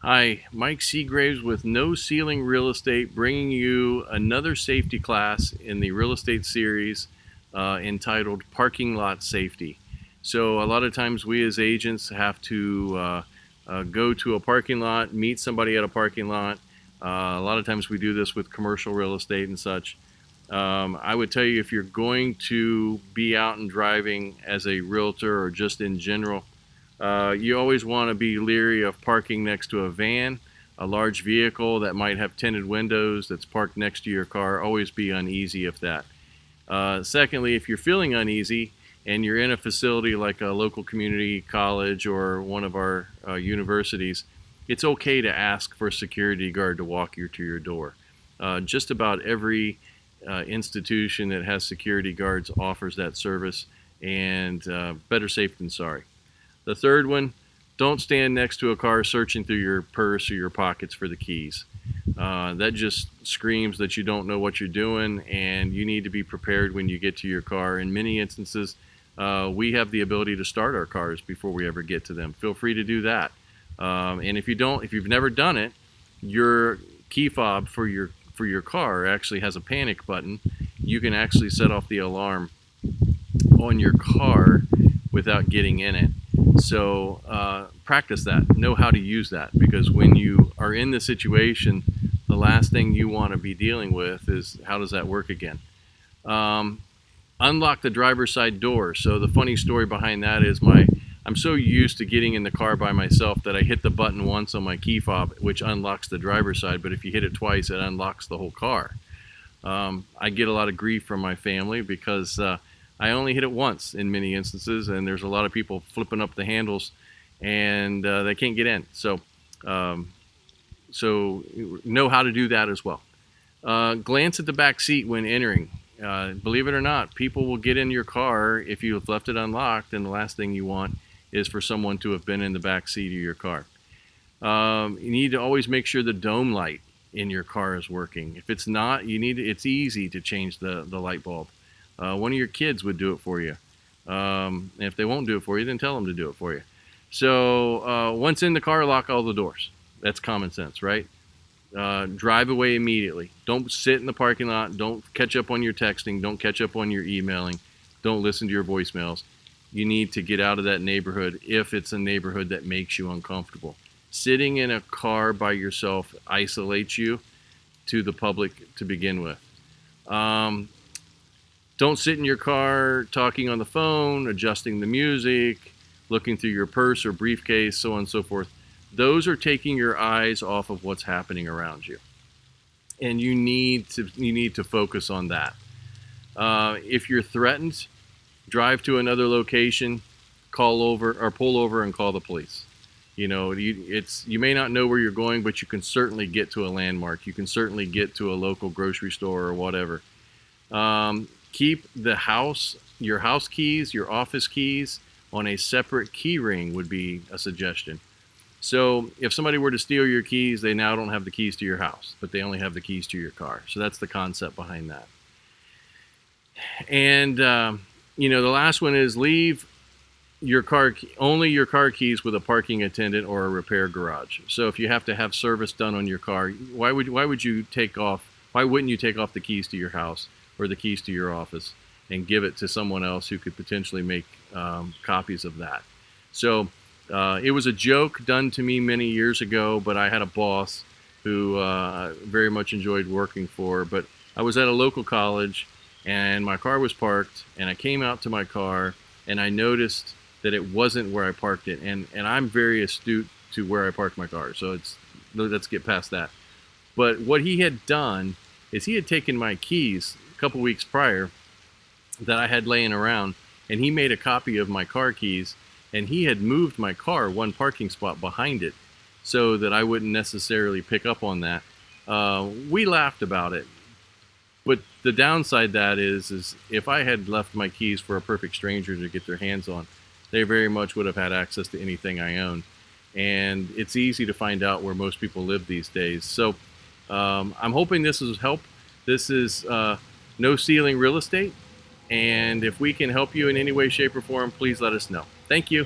Hi, Mike Seagraves with No Ceiling Real Estate, bringing you another safety class in the real estate series entitled Parking Lot Safety. So, a lot of times we as agents have to go to a parking lot, meet somebody at a parking lot. A lot of times we do this with commercial real estate and such. I would tell you, if you're going to be out and driving as a realtor or just in general, you always want to be leery of parking next to a van, a large vehicle that might have tinted windows that's parked next to your car. Always be uneasy of that. Secondly, if you're feeling uneasy and you're in a facility like a local community college or one of our universities, it's okay to ask for a security guard to walk you to your door. Just about every institution that has security guards offers that service, and better safe than sorry. The third one, don't stand next to a car searching through your purse or your pockets for the keys. That just screams that you don't know what you're doing, and you need to be prepared when you get to your car. In many instances, we have the ability to start our cars before we ever get to them. Feel free to do that. And if you've never done it, your key fob for your car actually has a panic button. You can actually set off the alarm on your car without getting in it. So practice that. Know how to use that, because when you are in the situation, the last thing you want to be dealing with is how does that work again. Unlock the driver's side door. So the funny story behind that is I'm so used to getting in the car by myself that I hit the button once on my key fob, which unlocks the driver's side, but if you hit it twice, it unlocks the whole car. I get a lot of grief from my family because I only hit it once in many instances, and there's a lot of people flipping up the handles, and they can't get in. So know how to do that as well. Glance at the back seat when entering. Believe it or not, people will get in your car if you have left it unlocked, and the last thing you want is for someone to have been in the back seat of your car. You need to always make sure the dome light in your car is working. If it's not, it's easy to change the light bulb. One of your kids would do it for you. And if they won't do it for you, then tell them to do it for you. So once in the car, lock all the doors. That's common sense, right? Drive away immediately. Don't sit in the parking lot. Don't catch up on your texting. Don't catch up on your emailing. Don't listen to your voicemails. You need to get out of that neighborhood if it's a neighborhood that makes you uncomfortable. Sitting in a car by yourself isolates you to the public to begin with. Don't sit in your car talking on the phone, adjusting the music, looking through your purse or briefcase, so on and so forth. Those are taking your eyes off of what's happening around you. And you need to focus on that. If you're threatened, drive to another location, pull over and call the police. You know, you may not know where you're going, but you can certainly get to a landmark. You can certainly get to a local grocery store or whatever. Keep your house keys, your office keys on a separate key ring would be a suggestion. So if somebody were to steal your keys, they now don't have the keys to your house, but they only have the keys to your car. So that's the concept behind that. And, the last one is leave only your car keys with a parking attendant or a repair garage. So if you have to have service done on your car, why wouldn't you take off the keys to your house or the keys to your office and give it to someone else who could potentially make copies of that? So it was a joke done to me many years ago, but I had a boss who very much enjoyed working for. But I was at a local college, and my car was parked, and I came out to my car, and I noticed that it wasn't where I parked it. And I'm very astute to where I park my car, so let's get past that. But what he had done is he had taken my keys a couple weeks prior that I had laying around, and he made a copy of my car keys, and he had moved my car one parking spot behind it so that I wouldn't necessarily pick up on that. We laughed about it, but the downside that is if I had left my keys for a perfect stranger to get their hands on, they very much would have had access to anything I own. And it's easy to find out where most people live these days. So I'm hoping this is help. This is No Ceiling Real Estate. And if we can help you in any way, shape, or form, please let us know. Thank you.